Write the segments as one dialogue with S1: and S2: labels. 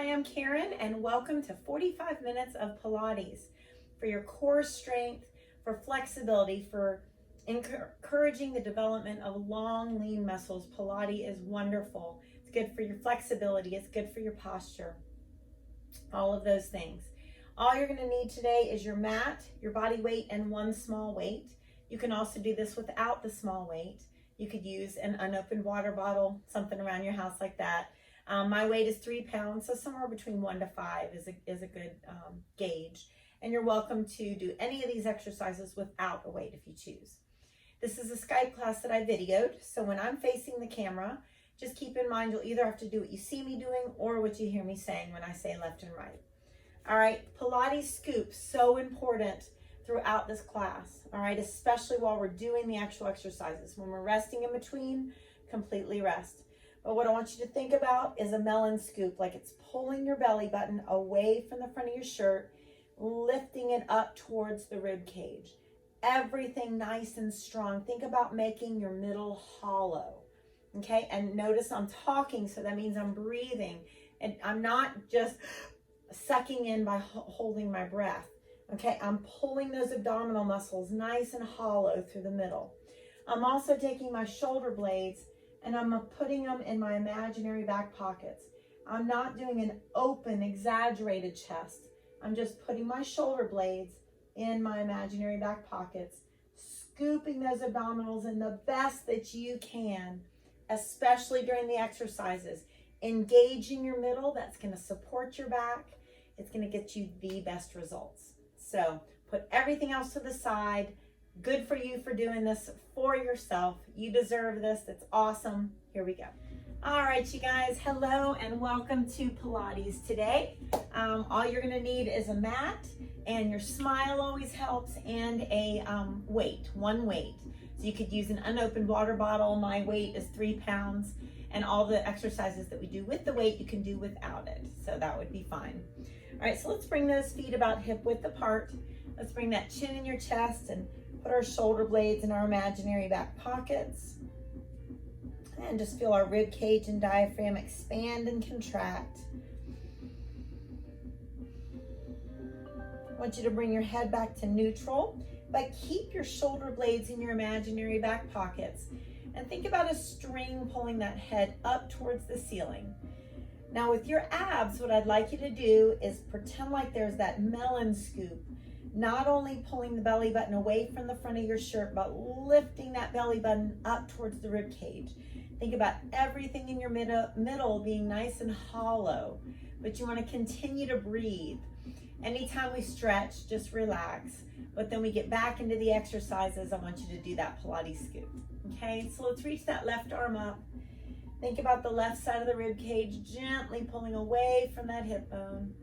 S1: Hi, I'm Karen, and welcome to 45 minutes of Pilates for your core strength, for flexibility, for encouraging the development of long, lean muscles. Pilates is wonderful. It's good for your flexibility. It's good for your posture. All of those things. All you're going to need today is your mat, your body weight, and one small weight. You can also do this without the small weight. You could use an unopened water bottle, something around your house like that. My weight is 3 pounds, so somewhere between 1 to 5 is a good gauge. And you're welcome to do any of these exercises without a weight if you choose. This is a Skype class that I videoed, so when I'm facing the camera, just keep in mind you'll either have to do what you see me doing or what you hear me saying when I say left and right. All right, Pilates Scoop, so important throughout this class, all right, especially while we're doing the actual exercises. When we're resting in between, completely rest. But what I want you to think about is a melon scoop, like it's pulling your belly button away from the front of your shirt, lifting it up towards the rib cage. Everything nice and strong. Think about making your middle hollow, okay? And notice I'm talking, so that means I'm breathing. And I'm not just sucking in by holding my breath, okay? I'm pulling those abdominal muscles nice and hollow through the middle. I'm also taking my shoulder blades and I'm putting them in my imaginary back pockets. I'm not doing an open, exaggerated chest. I'm just putting my shoulder blades in my imaginary back pockets, scooping those abdominals in the best that you can, especially during the exercises. Engaging your middle, that's gonna support your back. It's gonna get you the best results. So put everything else to the side. Good for you for doing this for yourself. You deserve this. It's awesome. Here we go. All right, you guys, hello and welcome to Pilates today. All you're gonna need is a mat, and your smile always helps, and a weight, one weight. So you could use an unopened water bottle. My weight is 3 pounds, and all the exercises that we do with the weight, you can do without it. So that would be fine. All right, so let's bring those feet about hip width apart. Let's bring that chin in your chest and put our shoulder blades in our imaginary back pockets. And just feel our rib cage and diaphragm expand and contract. I want you to bring your head back to neutral, but keep your shoulder blades in your imaginary back pockets. And think about a string pulling that head up towards the ceiling. Now with your abs, what I'd like you to do is pretend like there's that melon scoop. Not only pulling the belly button away from the front of your shirt, but lifting that belly button up towards the rib cage. Think about everything in your middle being nice and hollow, but you want to continue to breathe. Anytime we stretch, just relax. But then we get back into the exercises, I want you to do that Pilates scoop. Okay, so let's reach that left arm up. Think about the left side of the rib cage, gently pulling away from that hip bone.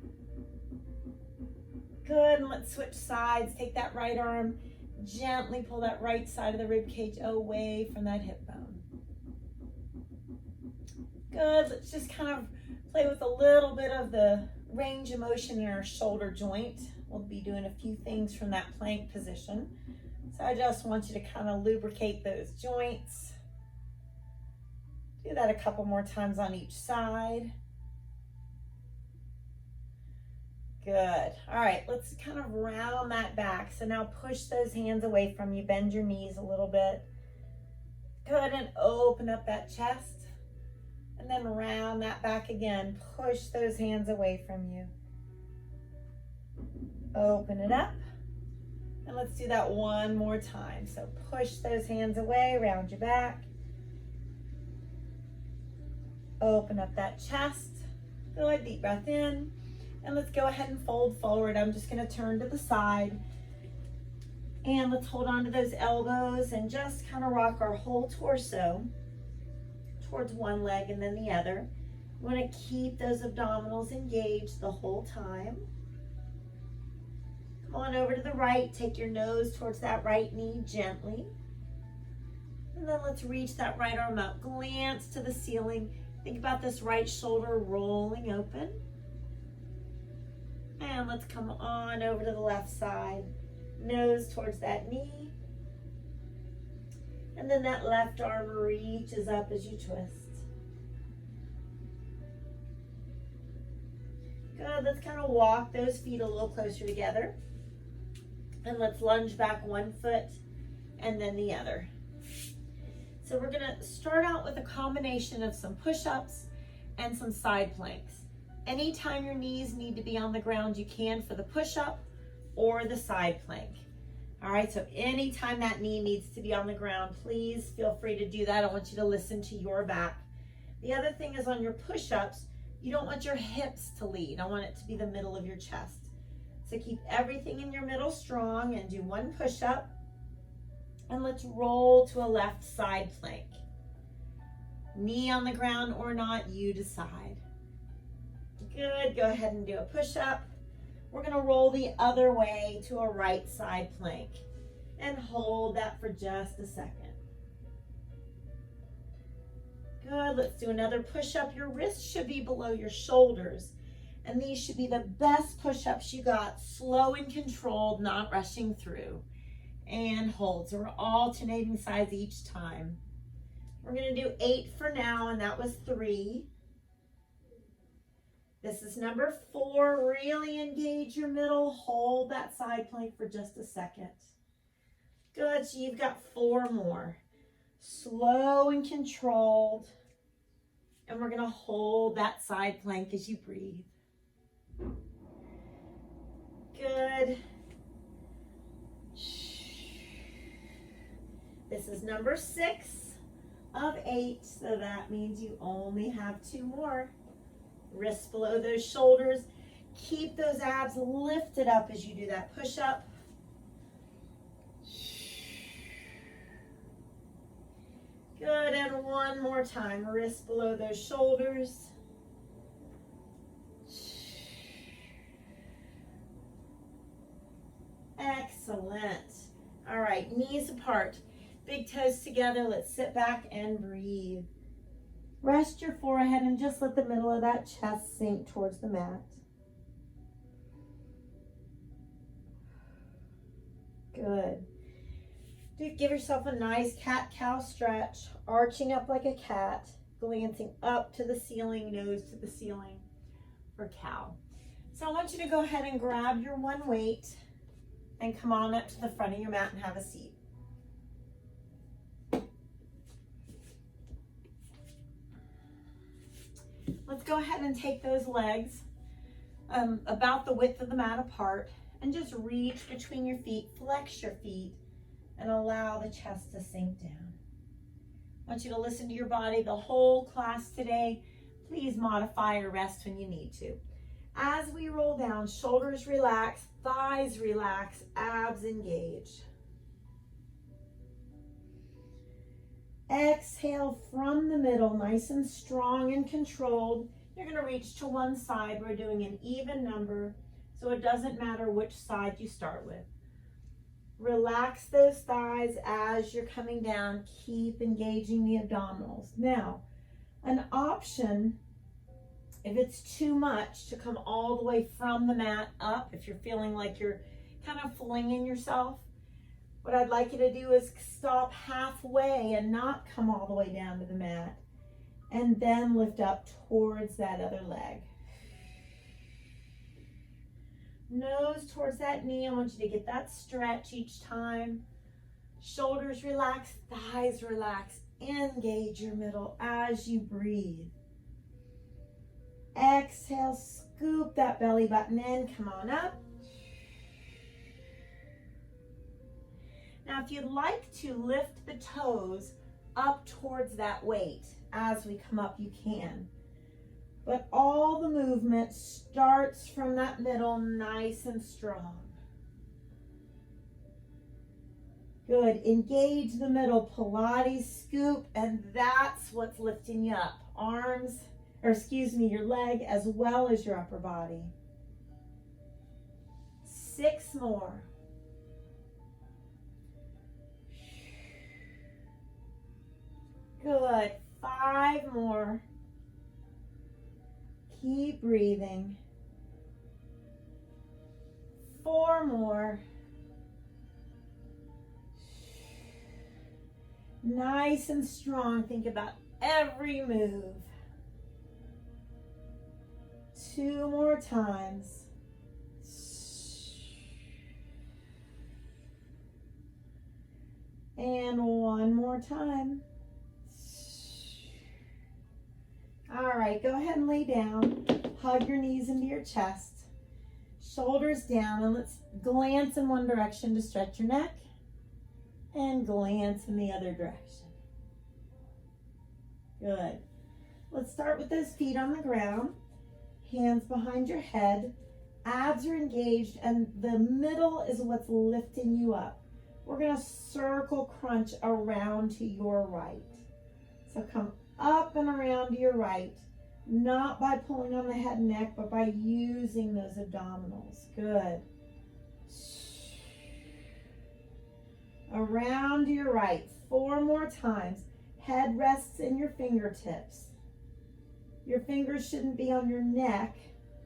S1: Good, and let's switch sides. Take that right arm, gently pull that right side of the rib cage away from that hip bone. Good, let's just kind of play with a little bit of the range of motion in our shoulder joint. We'll be doing a few things from that plank position. So I just want you to kind of lubricate those joints. Do that a couple more times on each side. Good. All right, let's kind of round that back. So now push those hands away from you. Bend your knees a little bit. Good, and open up that chest. And then round that back again. Push those hands away from you. Open it up. And let's do that one more time. So push those hands away, round your back. Open up that chest. Good, deep breath in. And let's go ahead and fold forward. I'm just going to turn to the side. And let's hold on to those elbows and just kind of rock our whole torso towards one leg and then the other. We want to keep those abdominals engaged the whole time. Come on over to the right. Take your nose towards that right knee gently. And then let's reach that right arm up. Glance to the ceiling. Think about this right shoulder rolling open. And let's come on over to the left side. Nose towards that knee. And then that left arm reaches up as you twist. Good, let's kind of walk those feet a little closer together. And let's lunge back one foot and then the other. So we're gonna start out with a combination of some push-ups and some side planks. Anytime your knees need to be on the ground, you can for the push-up or the side plank. All right, so anytime that knee needs to be on the ground, please feel free to do that. I want you to listen to your back. The other thing is on your push-ups, you don't want your hips to lead. I want it to be the middle of your chest. So keep everything in your middle strong and do one push-up. And let's roll to a left side plank. Knee on the ground or not, you decide. Good, go ahead and do a push-up. We're gonna roll the other way to a right side plank and hold that for just a second. Good, let's do another push-up. Your wrists should be below your shoulders. And these should be the best push-ups you got, slow and controlled, not rushing through. And hold, so we're alternating sides each time. We're gonna do 8 for now, and that was 3. This is number 4. Really engage your middle. Hold that side plank for just a second. Good, so you've got 4 more. Slow and controlled. And we're gonna hold that side plank as you breathe. Good. This is number 6 of 8, so that means you only have 2 more. Wrists below those shoulders. Keep those abs lifted up as you do that push-up. Good, and one more time. Wrists below those shoulders. Excellent. All right, knees apart. Big toes together. Let's sit back and breathe. Rest your forehead and just let the middle of that chest sink towards the mat. Good. Give yourself a nice cat-cow stretch, arching up like a cat, glancing up to the ceiling, nose to the ceiling for cow. So I want you to go ahead and grab your one weight and come on up to the front of your mat and have a seat. Let's go ahead and take those legs about the width of the mat apart and just reach between your feet, flex your feet, and allow the chest to sink down. I want you to listen to your body the whole class today. Please modify or rest when you need to. As we roll down, shoulders relax, thighs relax, abs engage. Exhale from the middle, nice and strong and controlled. You're going to reach to one side. We're doing an even number, so it doesn't matter which side you start with. Relax those thighs as you're coming down. Keep engaging the abdominals. Now, an option, if it's too much, to come all the way from the mat up, if you're feeling like you're kind of flinging yourself, what I'd like you to do is stop halfway and not come all the way down to the mat, and then lift up towards that other leg. Nose towards that knee. I want you to get that stretch each time. Shoulders relax, thighs relax. Engage your middle as you breathe. Exhale, scoop that belly button in. Come on up. Now, if you'd like to lift the toes up towards that weight as we come up, you can. But all the movement starts from that middle, nice and strong. Good. Engage the middle, Pilates Scoop, and that's what's lifting you up. Arms, or excuse me, your leg as well as your upper body. 6 more. Good. 5 more. Keep breathing. 4 more. Nice and strong. Think about every move. 2 more times. And 1 more time. All right, go ahead and lay down. Hug your knees into your chest. Shoulders down, and let's glance in one direction to stretch your neck and glance in the other direction. Good. Let's start with those feet on the ground, hands behind your head, abs are engaged, and the middle is what's lifting you up. We're going to circle crunch around to your right. So come up and around to your right, not by pulling on the head and neck, but by using those abdominals. Good. Around to your right, 4 more times. Head rests in your fingertips. Your fingers shouldn't be on your neck.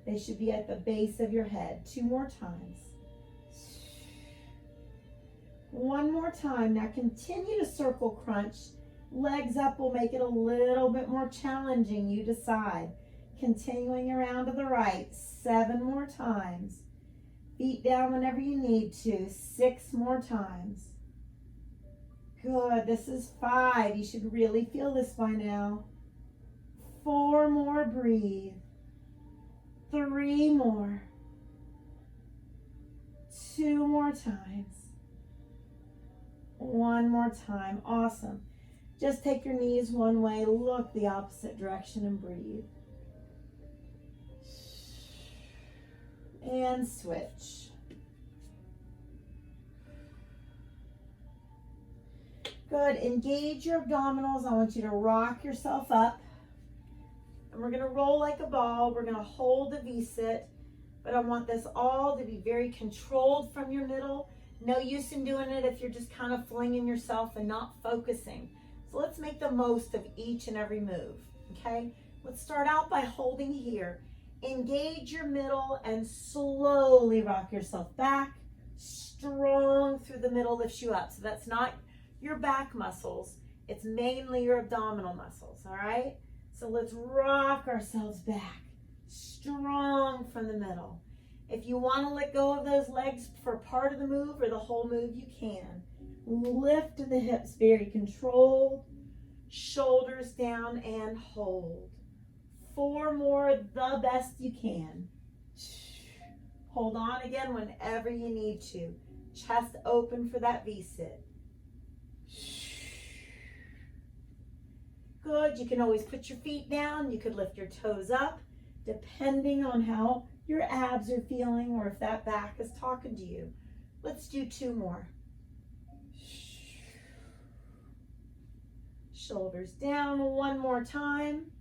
S1: They should be at the base of your head. 2 more times. 1 more time. Now continue to circle crunch. Legs up will make it a little bit more challenging. You decide. Continuing around to the right. 7 more times. Feet down whenever you need to. 6 more times. Good. This is 5. You should really feel this by now. 4 more. Breathe. 3 more. 2 more times. 1 more time. Awesome. Just take your knees one way, look the opposite direction, and breathe. And switch. Good. Engage your abdominals. I want you to rock yourself up. And we're going to roll like a ball. We're going to hold the V-sit. But I want this all to be very controlled from your middle. No use in doing it if you're just kind of flinging yourself and not focusing. So let's make the most of each and every move, okay? Let's start out by holding here. Engage your middle and slowly rock yourself back. Strong through the middle lifts you up. So that's not your back muscles. It's mainly your abdominal muscles, all right? So let's rock ourselves back. Strong from the middle. If you want to let go of those legs for part of the move or the whole move, you can. Lift the hips, very controlled. Shoulders down and hold. 4 more, the best you can. Hold on again whenever you need to. Chest open for that V-sit. Good. You can always put your feet down. You could lift your toes up, depending on how your abs are feeling or if that back is talking to you. Let's do 2 more. Shoulders down 1 more time.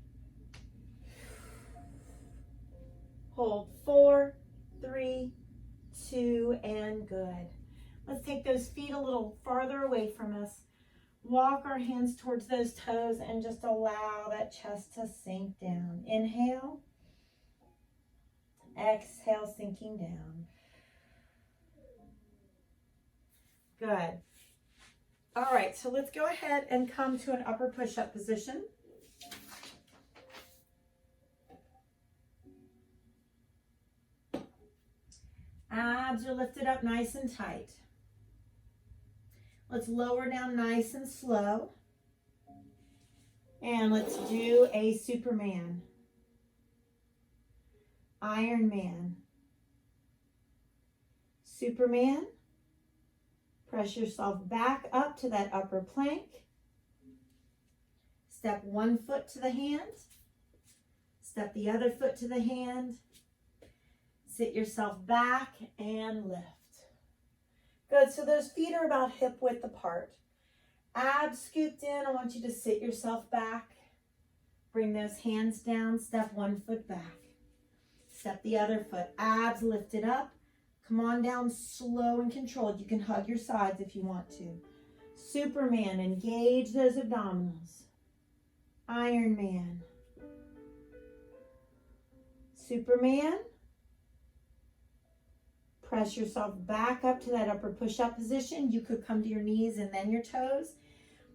S1: Hold 4, 3, 2, and good. Let's take those feet a little farther away from us. Walk our hands towards those toes and just allow that chest to sink down. Inhale. Exhale, sinking down. Good. All right, so let's go ahead and come to an upper push-up position. Abs are lifted up nice and tight. Let's lower down nice and slow. And let's do a Superman. Iron Man. Superman. Press yourself back up to that upper plank. Step 1 foot to the hand. Step the other foot to the hand. Sit yourself back and lift. Good, so those feet are about hip width apart. Abs scooped in, I want you to sit yourself back. Bring those hands down, step 1 foot back. Step the other foot, abs lifted up. Come on down slow and controlled. You can hug your sides if you want to. Superman, engage those abdominals. Iron Man. Superman. Press yourself back up to that upper push-up position. You could come to your knees and then your toes.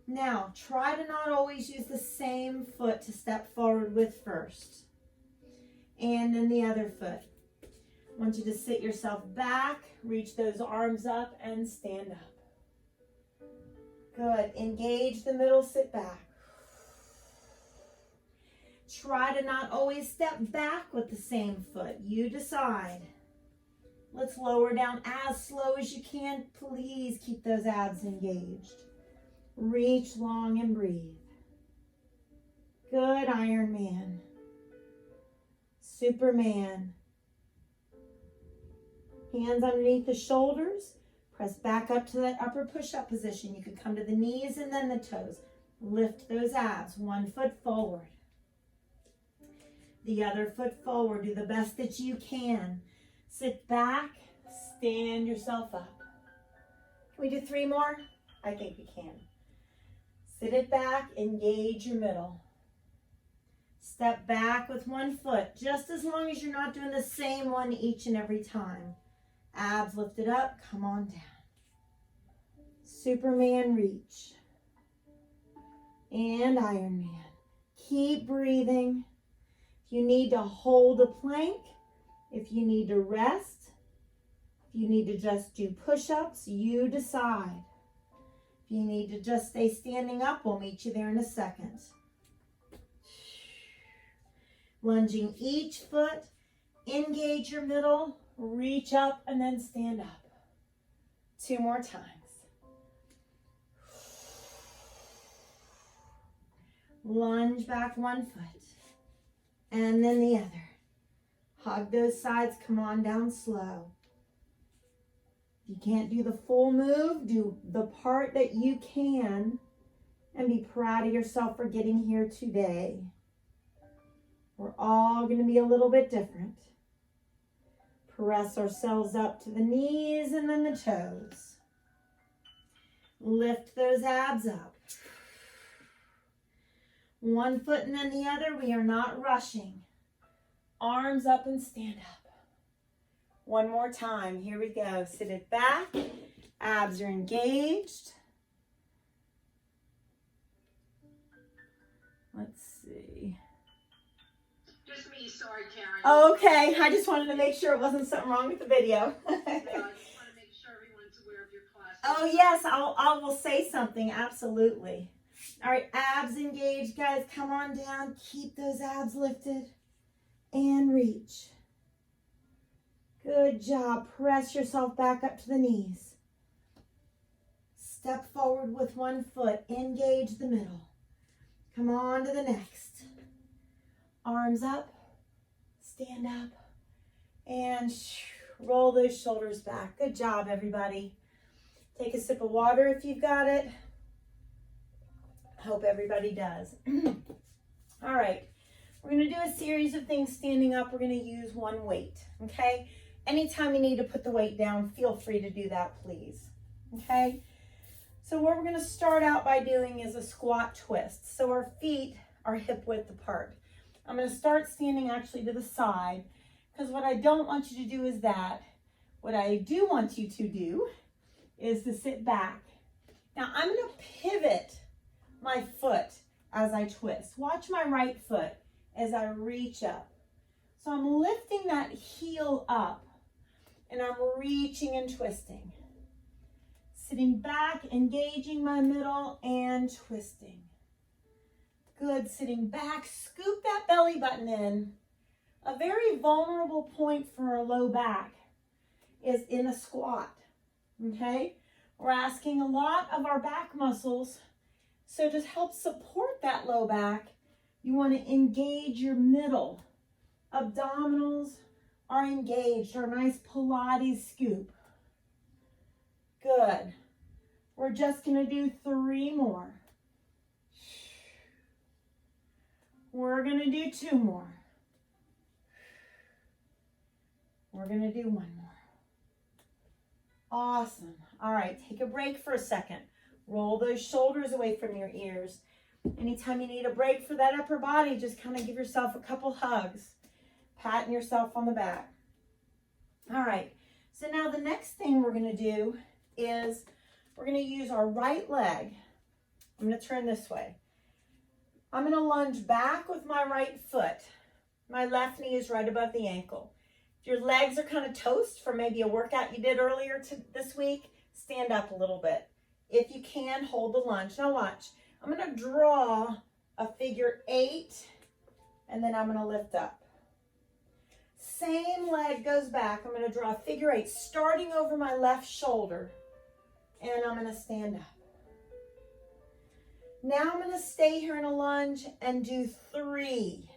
S1: Now, try to not always use the same foot to step forward with first. And then the other foot. I want you to sit yourself back, reach those arms up, and stand up. Good. Engage the middle, sit back. Try to not always step back with the same foot. You decide. Let's lower down as slow as you can. Please keep those abs engaged. Reach long and breathe. Good, Iron Man. Superman. Hands underneath the shoulders. Press back up to that upper push-up position. You could come to the knees and then the toes. Lift those abs. One foot forward. The other foot forward. Do the best that you can. Sit back. Stand yourself up. Can we do 3 more? I think we can. Sit it back. Engage your middle. Step back with one foot. Just as long as you're not doing the same one each and every time. Abs lifted up, come on down. Superman reach. And Iron Man. Keep breathing. If you need to hold a plank, if you need to rest, if you need to just do push-ups, you decide. If you need to just stay standing up, we'll meet you there in a second. Lunging each foot, engage your middle, reach up, and then stand up. 2 more times. Lunge back one foot, and then the other. Hug those sides, come on down slow. If you can't do the full move, do the part that you can, and be proud of yourself for getting here today. We're all going to be a little bit different. Press ourselves up to the knees and then the toes. Lift those abs up. One foot and then the other. We are not rushing. Arms up and stand up. One more time. Here we go. Sit it back. Abs are engaged. Let's see.
S2: Just me, sorry, Karen.
S1: Okay, I just wanted to make sure it wasn't something wrong with the video.
S2: No, I just want to make sure everyone's aware of your class.
S1: Oh yes, I will say something, absolutely. All right, abs engaged, guys. Come on down. Keep those abs lifted and reach. Good job. Press yourself back up to the knees. Step forward with one foot. Engage the middle. Come on to the next. Arms up. Stand up. And roll those shoulders back. Good job, everybody. Take a sip of water if you've got it. Hope everybody does. All right. We're going to do a series of things standing up. We're going to use one weight, okay? Anytime you need to put the weight down, feel free to do that, please, okay? So what we're going to start out by doing is a squat twist. So our feet are hip width apart. I'm going to start standing actually to the side because what I don't want you to do is that. What I do want you to do is to sit back. Now I'm going to pivot my foot as I twist. Watch my right foot as I reach up. So I'm lifting that heel up and I'm reaching and twisting. Sitting back, engaging my middle and twisting. Good, sitting back, scoop that belly button in. A very vulnerable point for our low back is in a squat, okay? We're asking a lot of our back muscles. So to help support that low back, you want to engage your middle. Abdominals are engaged, our nice Pilates scoop. Good. We're just going to do 3 more. We're going to do 2 more. We're going to do 1 more. Awesome. All right, take a break for a second. Roll those shoulders away from your ears. Anytime you need a break for that upper body, just kind of give yourself a couple hugs. Patting yourself on the back. All right, so now the next thing we're going to do is we're going to use our right leg. I'm going to turn this way. I'm going to lunge back with my right foot. My left knee is right above the ankle. If your legs are kind of toast from maybe a workout you did earlier this week, stand up a little bit. If you can, hold the lunge. Now watch. I'm going to draw a figure 8, and then I'm going to lift up. Same leg goes back. I'm going to draw a figure 8, starting over my left shoulder, and I'm going to stand up. Now I'm going to stay here in a lunge and do 3,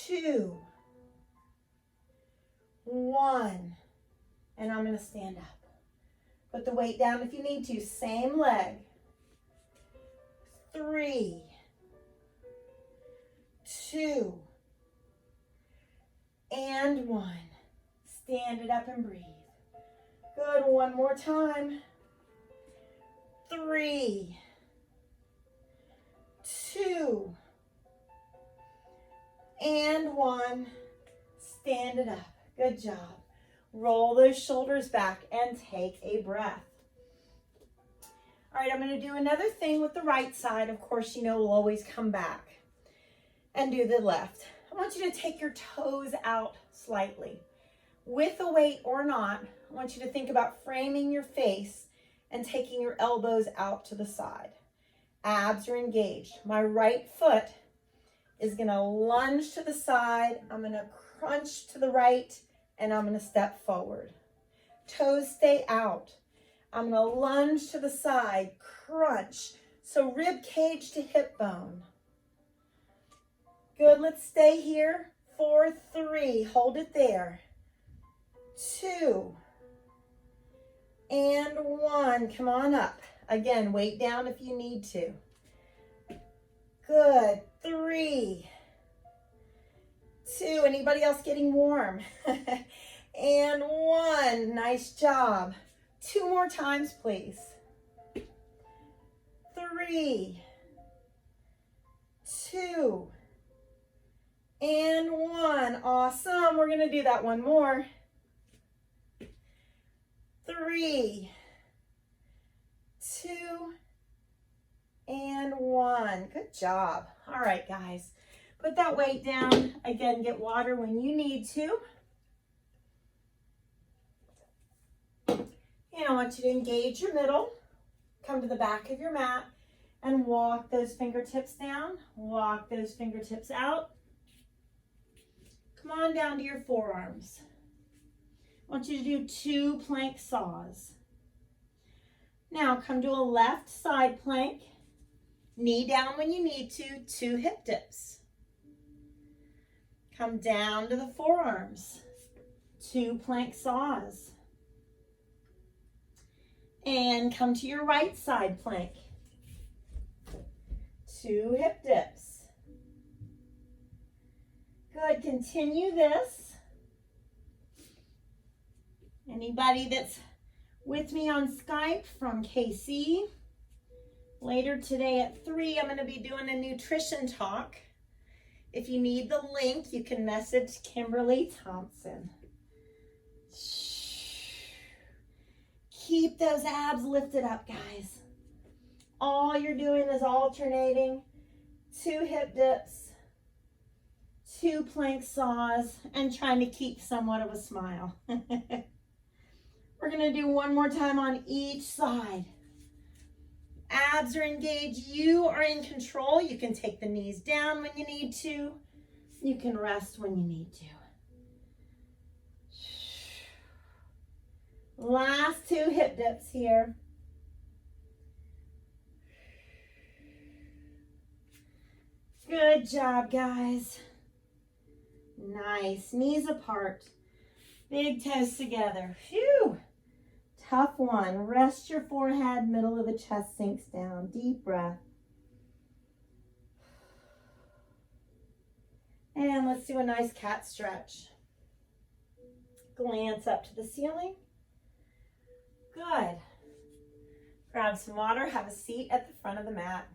S1: 2, 1, and I'm going to stand up. Put the weight down if you need to. Same leg. 3, 2, and 1. Stand it up and breathe. Good. One more time. 3, 2, and 1. Stand it up. Good job. Roll those shoulders back and take a breath. All right, I'm going to do another thing with the right side. Of course, you know we'll always come back and do the left. I want you to take your toes out slightly. With a weight or not, I want you to think about framing your face and taking your elbows out to the side. Abs are engaged. My right foot is going to lunge to the side. I'm going to crunch to the right, and I'm going to step forward. Toes stay out. I'm going to lunge to the side, crunch. So rib cage to hip bone. Good, let's stay here. 4, 3, hold it there. 2, and 1, come on up. Again, weight down if you need to. Good, 3, 2, anybody else getting warm? And 1, nice job. 2 more times, please. 3, 2, and 1. Awesome. We're going to do that one more. 3, 2, and 1. Good job. All right, guys. Put that weight down. Again, get water when you need to. And I want you to engage your middle. Come to the back of your mat and walk those fingertips down. Walk those fingertips out. Come on down to your forearms. I want you to do 2 plank saws. Now come to a left side plank. Knee down when you need to. 2 hip dips. Come down to the forearms. 2 plank saws. And come to your right side plank. 2 hip dips. Good, continue this. Anybody that's with me on Skype from KC, later today at 3, I'm going to be doing a nutrition talk. If you need the link, you can message Kimberly Thompson. Keep those abs lifted up, guys. All you're doing is alternating 2 hip dips, 2 plank saws, and trying to keep somewhat of a smile. We're going to do one more time on each side. Abs are engaged. You are in control. You can take the knees down when you need to. You can rest when you need to. Last 2 hip dips here. Good job, guys. Nice. Knees apart. Big toes together. Phew. Tough one. Rest your forehead. Middle of the chest sinks down. Deep breath. And let's do a nice cat stretch. Glance up to the ceiling. Good. Grab some water. Have a seat at the front of the mat.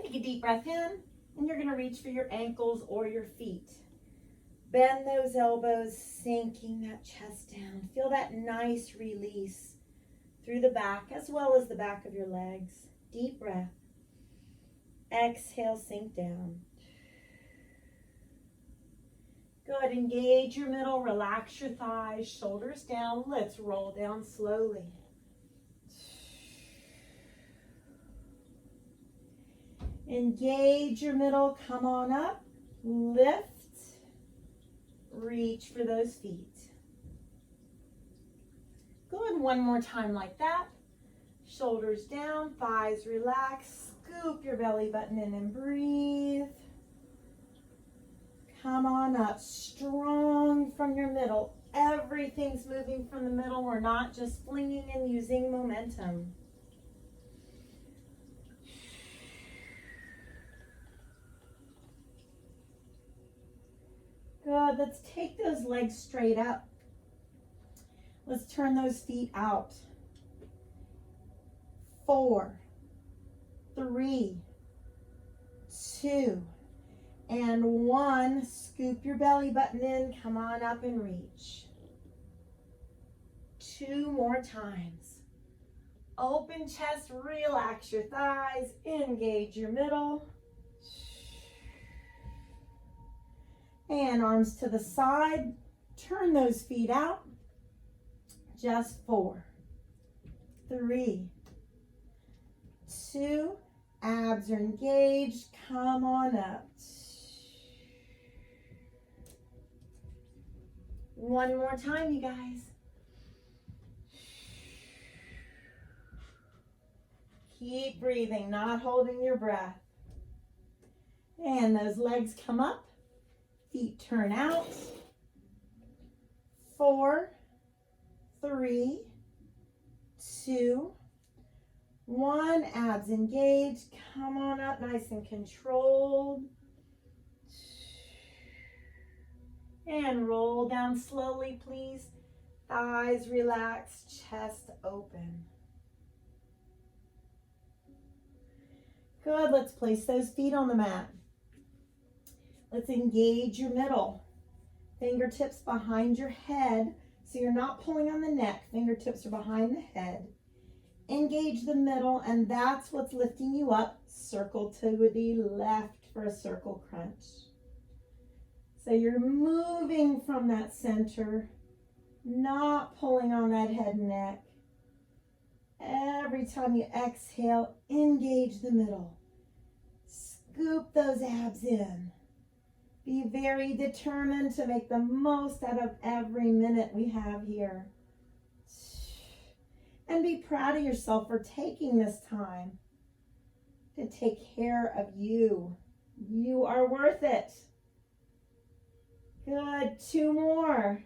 S1: Take a deep breath in, and you're going to reach for your ankles or your feet. Bend those elbows, sinking that chest down. Feel that nice release through the back as well as the back of your legs. Deep breath. Exhale, sink down. Good. Engage your middle. Relax your thighs. Shoulders down. Let's roll down slowly. Engage your middle. Come on up. Lift. Reach for those feet. Good. One more time like that. Shoulders down. Thighs relax. Scoop your belly button in and breathe. Come on up. Strong from your middle. Everything's moving from the middle. We're not just flinging and using momentum. Good. Let's take those legs straight up. Let's turn those feet out. 4, 3, 2, and 1. Scoop your belly button in. Come on up and reach. 2 more times. Open chest. Relax your thighs. Engage your middle. And arms to the side. Turn those feet out. Just 4, 3, 2. Abs are engaged. Come on up. 1 more time, you guys. Keep breathing, not holding your breath. And those legs come up. Feet turn out. 4, 3, 2, 1. Abs engaged. Come on up, nice and controlled. And roll down slowly, please. Thighs relaxed, chest open. Good. Let's place those feet on the mat. Let's engage your middle. Fingertips behind your head, so you're not pulling on the neck. Fingertips are behind the head. Engage the middle, and that's what's lifting you up. Circle to the left for a circle crunch. So you're moving from that center, not pulling on that head and neck. Every time you exhale, engage the middle. Scoop those abs in. Be very determined to make the most out of every minute we have here. And be proud of yourself for taking this time to take care of you. You are worth it. Good. 2 more.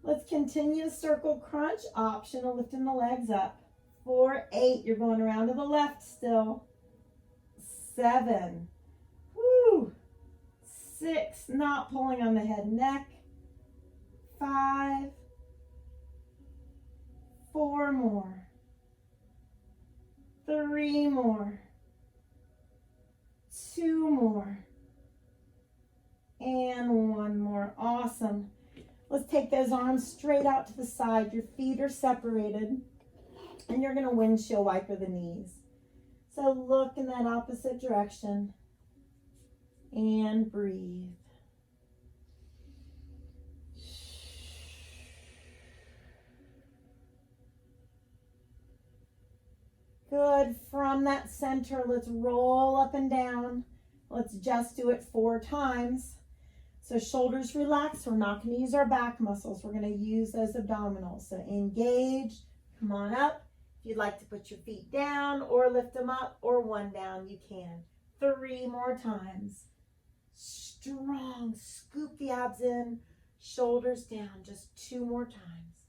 S1: Let's continue circle crunch. Optional lifting the legs up. 4, 8. You're going around to the left still. 7. Woo. 6. Not pulling on the head and neck. 5. 4 more. 3 more. 2 more. And 1 more. Awesome. Let's take those arms straight out to the side. Your feet are separated. And you're going to windshield wiper the knees. So look in that opposite direction. And breathe. Good. From that center, let's roll up and down. Let's just do it 4 times. So shoulders relaxed. We're not going to use our back muscles. We're going to use those abdominals. So engage. Come on up. If you'd like to put your feet down or lift them up or 1 down, you can. 3 more times. Strong. Scoop the abs in. Shoulders down. Just 2 more times.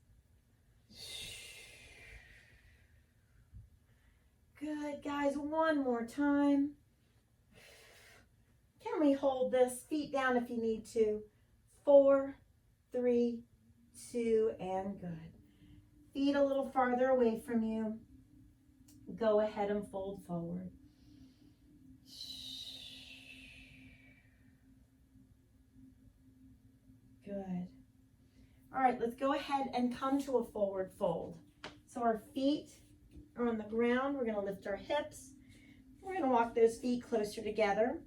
S1: Good, guys. 1 more time. Can we hold this? Feet down if you need to. 4, 3, 2, and good. Feet a little farther away from you. Go ahead and fold forward. Good. All right, let's go ahead and come to a forward fold. So our feet are on the ground. We're going to lift our hips. We're going to walk those feet closer together.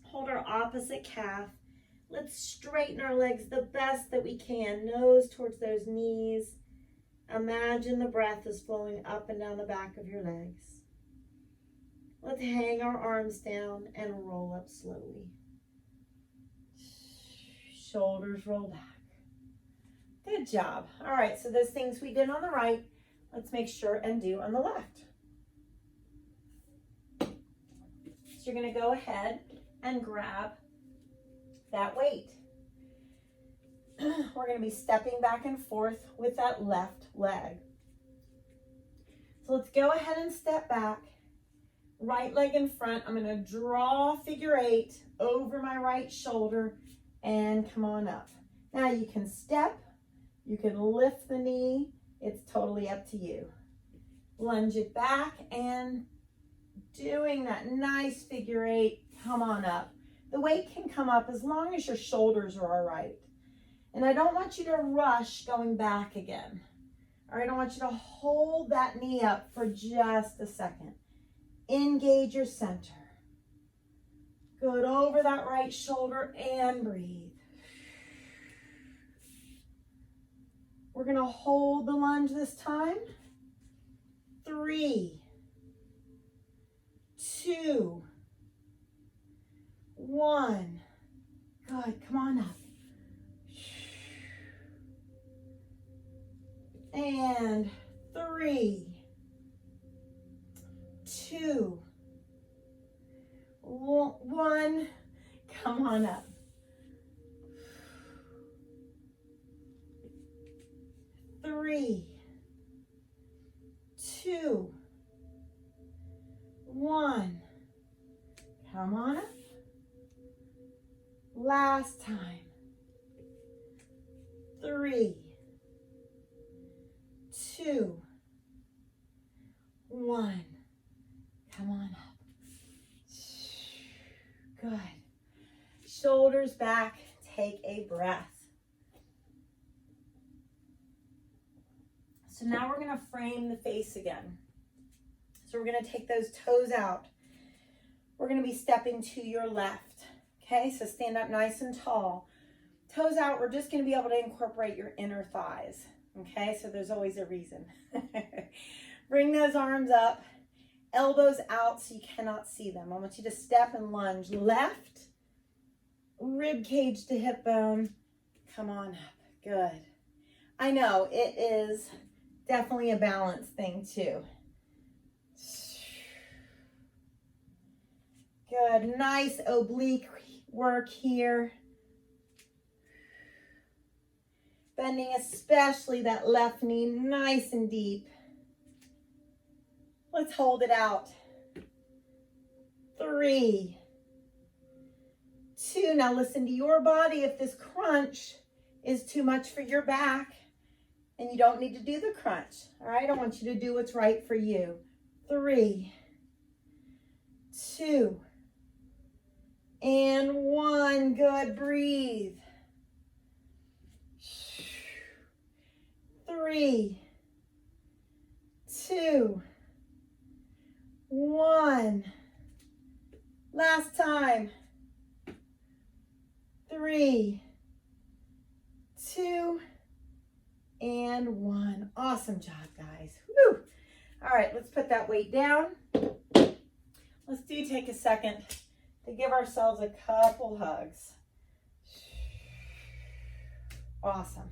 S1: Hold our opposite calf. Let's straighten our legs the best that we can. Nose towards those knees. Imagine the breath is flowing up and down the back of your legs. Let's hang our arms down and roll up slowly. Shoulders roll back. Good job. All right, so those things we did on the right, let's make sure and do on the left. So you're going to go ahead and grab that weight. We're going to be stepping back and forth with that left leg. So let's go ahead and step back. Right leg in front. I'm going to draw figure 8 over my right shoulder and come on up. Now you can step, you can lift the knee. It's totally up to you. Lunge it back and doing that nice figure 8. Come on up. The weight can come up as long as your shoulders are all right. And I don't want you to rush going back again. All right, I want you to hold that knee up for just a second. Engage your center. Good, over that right shoulder and breathe. We're going to hold the lunge this time. 3, 2, 1. Good, come on up. And 3, 2, 1. Come on up. 3, 2, 1. Come on up. Last time. 3, 2, 1. Come on up. Good. Shoulders back. Take a breath. So now we're going to frame the face again. So we're going to take those toes out. We're going to be stepping to your left. Okay, so stand up nice and tall. Toes out, we're just going to be able to incorporate your inner thighs. Okay, so there's always a reason. Bring those arms up, elbows out so you cannot see them. I want you to step and lunge. Left, rib cage to hip bone. Come on up. Good. I know it is definitely a balance thing too. Good. Nice oblique work here. Bending especially that left knee nice and deep. Let's hold it out. 3, 2. Now listen to your body. If this crunch is too much for your back, and you don't need to do the crunch. All right, I want you to do what's right for you. 3, 2, and 1. Good. Breathe. 3, 2, 1. Last time. 3, 2, and 1. Awesome job, guys. Woo. All right, let's put that weight down. Let's take a second to give ourselves a couple hugs. Awesome.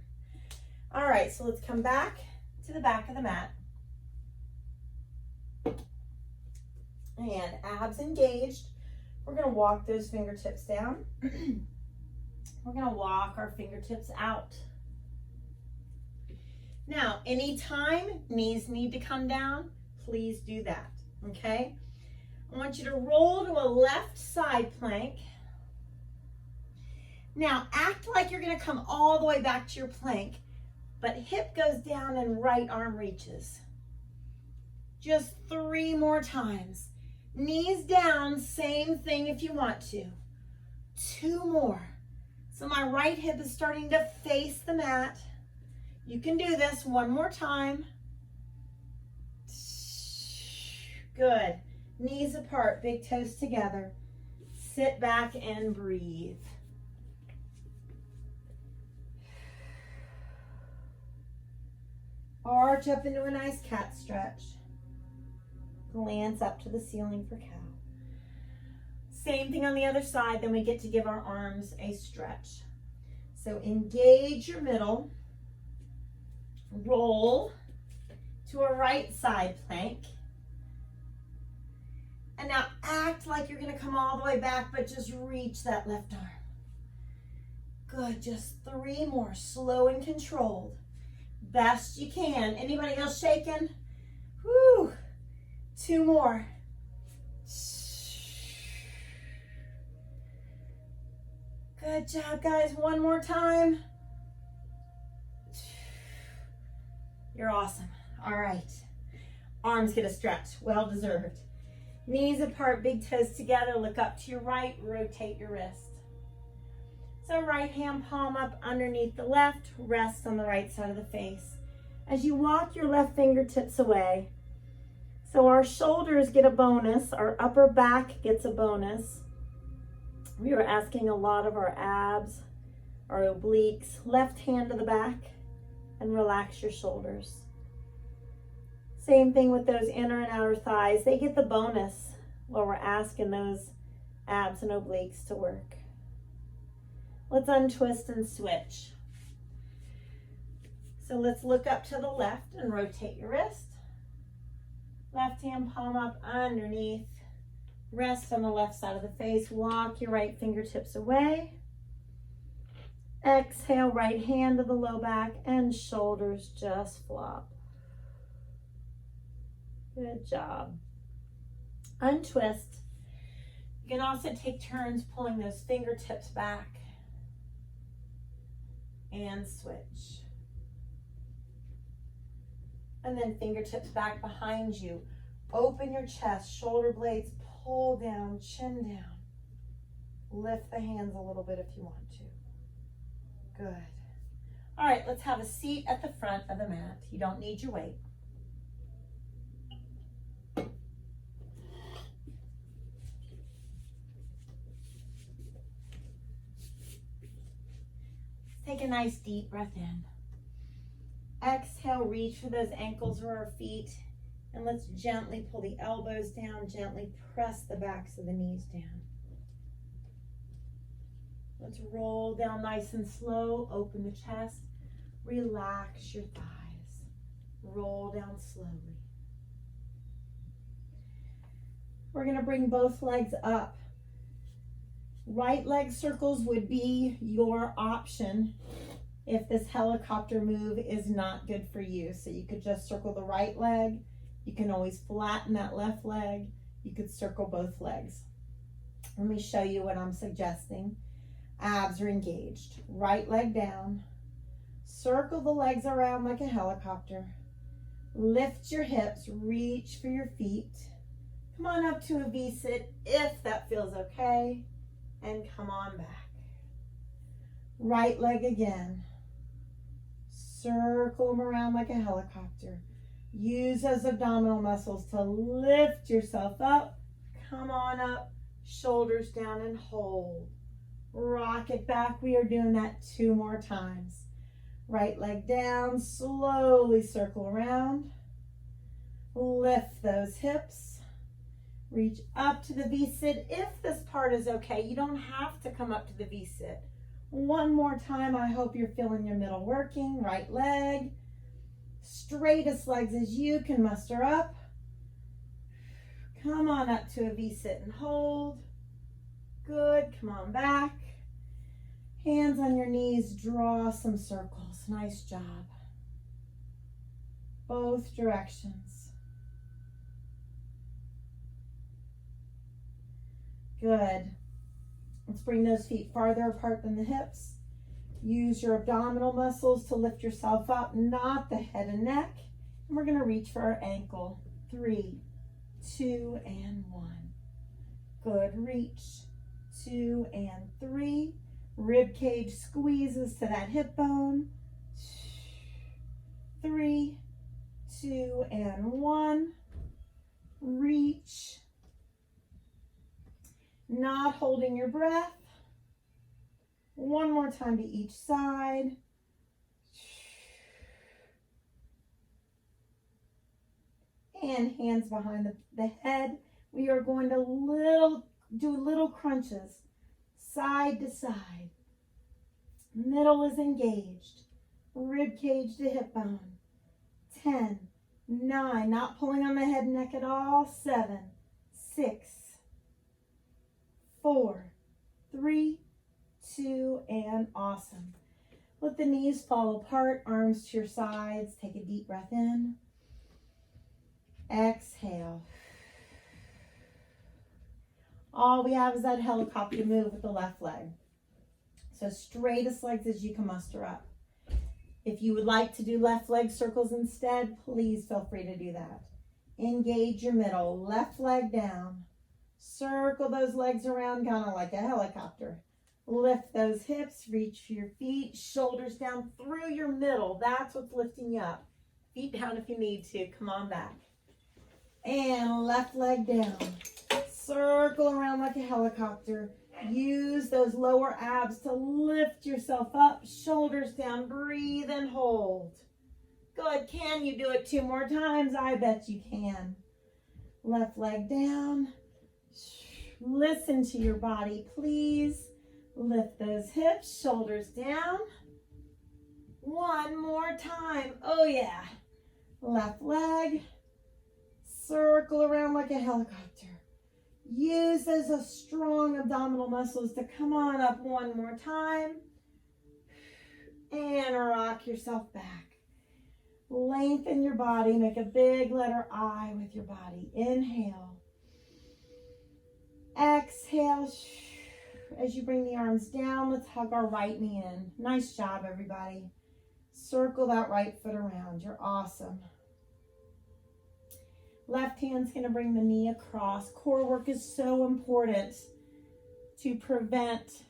S1: All right, so let's come back to the back of the mat. And abs engaged. We're going to walk those fingertips down. We're going to walk our fingertips out. Now, anytime knees need to come down, please do that, okay? I want you to roll to a left side plank. Now, act like you're going to come all the way back to your plank, but hip goes down and right arm reaches. Just 3 more times. Knees down, same thing if you want to. 2 more. So my right hip is starting to face the mat. You can do this one more time. Good. Knees apart, big toes together. Sit back and breathe. Arch up into a nice cat stretch. Glance up to the ceiling for cow. Same thing on the other side, then we get to give our arms a stretch. So engage your middle. Roll to a right side plank. And now act like you're gonna come all the way back, but just reach that left arm. Good, just 3 more, slow and controlled. Best you can. Anybody else shaking? Woo! 2 more. Good job, guys. 1 more time. You're awesome. All right. Arms get a stretch. Well deserved. Knees apart, big toes together. Look up to your right. Rotate your wrist. So right hand palm up underneath the left. Rest on the right side of the face. As you walk your left fingertips away. So our shoulders get a bonus. Our upper back gets a bonus. We are asking a lot of our abs, our obliques. Left hand to the back and relax your shoulders. Same thing with those inner and outer thighs. They get the bonus while we're asking those abs and obliques to work. Let's untwist and switch. So let's look up to the left and rotate your wrist. Left hand palm up underneath. Rest on the left side of the face. Walk your right fingertips away. Exhale, right hand to the low back and shoulders just flop. Good job. Untwist. You can also take turns pulling those fingertips back and switch. And then fingertips back behind you. Open your chest, shoulder blades pull down, chin down. Lift the hands a little bit if you want to. Good. All right, let's have a seat at the front of the mat. You don't need your weight. Take a nice deep breath in. Exhale, reach for those ankles or our feet. And let's gently pull the elbows down, gently press the backs of the knees down. Let's roll down nice and slow, open the chest, relax your thighs. Roll down slowly. We're gonna bring both legs up. Right leg circles would be your option if this helicopter move is not good for you. So you could just circle the right leg. You can always flatten that left leg. You could circle both legs. Let me show you what I'm suggesting. Abs are engaged. Right leg down. Circle the legs around like a helicopter. Lift your hips. Reach for your feet. Come on up to a V-sit if that feels okay. And come on back. Right leg again. Circle them around like a helicopter. Use those abdominal muscles to lift yourself up. Come on up, shoulders down and hold. Rock it back. We are doing that 2 more times. Right leg down, slowly circle around. Lift those hips. Reach up to the V-sit if this part is okay. You don't have to come up to the V-sit. 1 more time. I hope you're feeling your middle working. Right leg. Straightest legs as you can muster up. Come on up to a V-sit and hold. Good, come on back. Hands on your knees, draw some circles. Nice job. Both directions. Good. Let's bring those feet farther apart than the hips. Use your abdominal muscles to lift yourself up, not the head and neck. And we're going to reach for our ankle. 3, 2, and 1. Good. Reach. 2 and 3. Rib cage squeezes to that hip bone. 3, 2, and 1. Reach. Not holding your breath. One more time to each side. And hands behind the head. We are going to do little crunches, side to side. Middle is engaged. Rib cage to hip bone. 10, 9, not pulling on the head and neck at all. 7, 6, 4, 3, 2, and awesome. Let the knees fall apart, arms to your sides. Take a deep breath in. Exhale. All we have is that helicopter move with the left leg. So straightest legs as you can muster up. If you would like to do left leg circles instead, please feel free to do that. Engage your middle, left leg down. Circle those legs around kind of like a helicopter. Lift those hips, reach for your feet, shoulders down through your middle. That's what's lifting you up. Feet down if you need to. Come on back. And left leg down. Circle around like a helicopter. Use those lower abs to lift yourself up. Shoulders down. Breathe and hold. Good. Can you do it 2 more times? I bet you can. Left leg down. Listen to your body, please. Lift those hips. Shoulders down. 1 more time. Oh, yeah. Left leg. Circle around like a helicopter. Use those strong abdominal muscles to come on up 1 more time. And rock yourself back. Lengthen your body. Make a big letter I with your body. Inhale. Exhale. As you bring the arms down, let's hug our right knee in. Nice job, everybody. Circle that right foot around. You're awesome. Left hand's going to bring the knee across. Core work is so important to prevent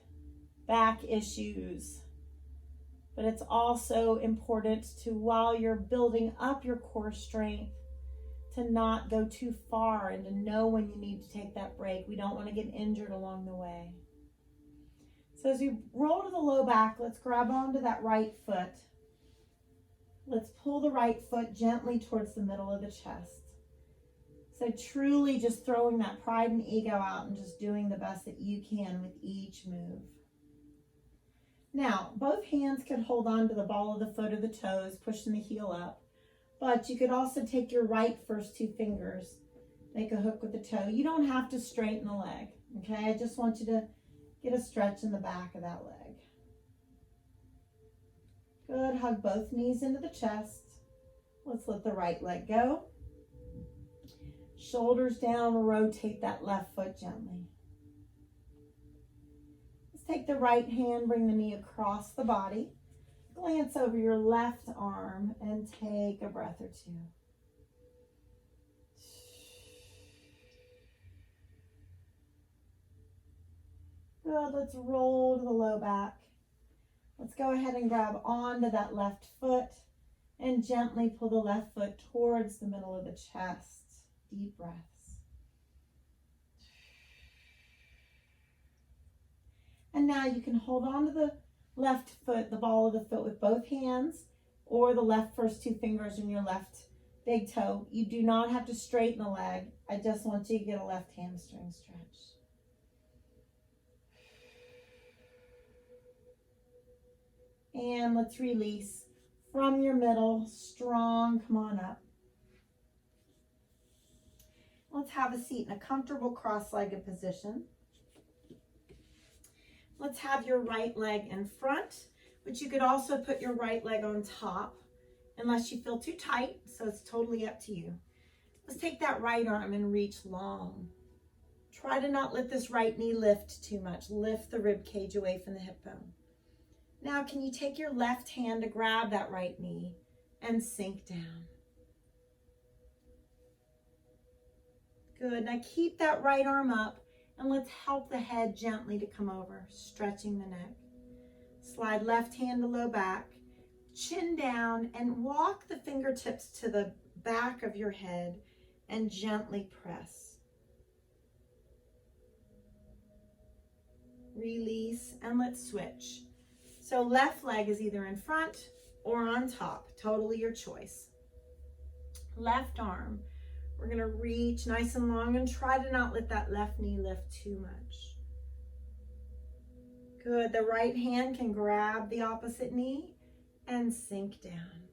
S1: back issues. But it's also important to, while you're building up your core strength, to not go too far and to know when you need to take that break. We don't want to get injured along the way. So as we roll to the low back, let's grab onto that right foot. Let's pull the right foot gently towards the middle of the chest. So truly just throwing that pride and ego out and just doing the best that you can with each move. Now, both hands could hold on to the ball of the foot or the toes, pushing the heel up. But you could also take your right first 2 fingers, make a hook with the toe. You don't have to straighten the leg, okay? I just want you to get a stretch in the back of that leg. Good, hug both knees into the chest. Let's let the right leg go. Shoulders down, rotate that left foot gently. Let's take the right hand, bring the knee across the body. Glance over your left arm and take a breath or 2. Good, let's roll to the low back. Let's go ahead and grab onto that left foot and gently pull the left foot towards the middle of the chest. Deep breaths. And now you can hold on to the left foot, the ball of the foot with both hands, or the left first 2 fingers in your left big toe. You do not have to straighten the leg. I just want you to get a left hamstring stretch. And let's release from your middle, strong, come on up. Let's have a seat in a comfortable cross-legged position. Let's have your right leg in front, but you could also put your right leg on top unless you feel too tight, so it's totally up to you. Let's take that right arm and reach long. Try to not let this right knee lift too much. Lift the rib cage away from the hip bone. Now, can you take your left hand to grab that right knee and sink down? Good. Now keep that right arm up and let's help the head gently to come over, stretching the neck. Slide left hand to low back, chin down, and walk the fingertips to the back of your head and gently press. Release, and let's switch. So left leg is either in front or on top, totally your choice. Left arm, we're gonna reach nice and long and try to not let that left knee lift too much. Good, the right hand can grab the opposite knee and sink down.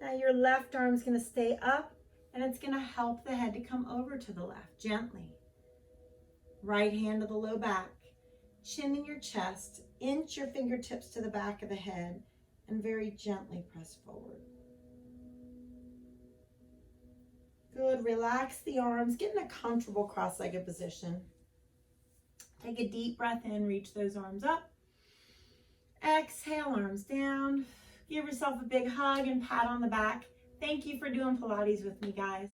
S1: Now your left arm's gonna stay up and it's gonna help the head to come over to the left, gently. Right hand to the low back, chin in your chest, inch your fingertips to the back of the head, and very gently press forward. Good, relax the arms, get in a comfortable cross-legged position. Take a deep breath in, reach those arms up. Exhale, arms down. Give yourself a big hug and pat on the back. Thank you for doing Pilates with me, guys.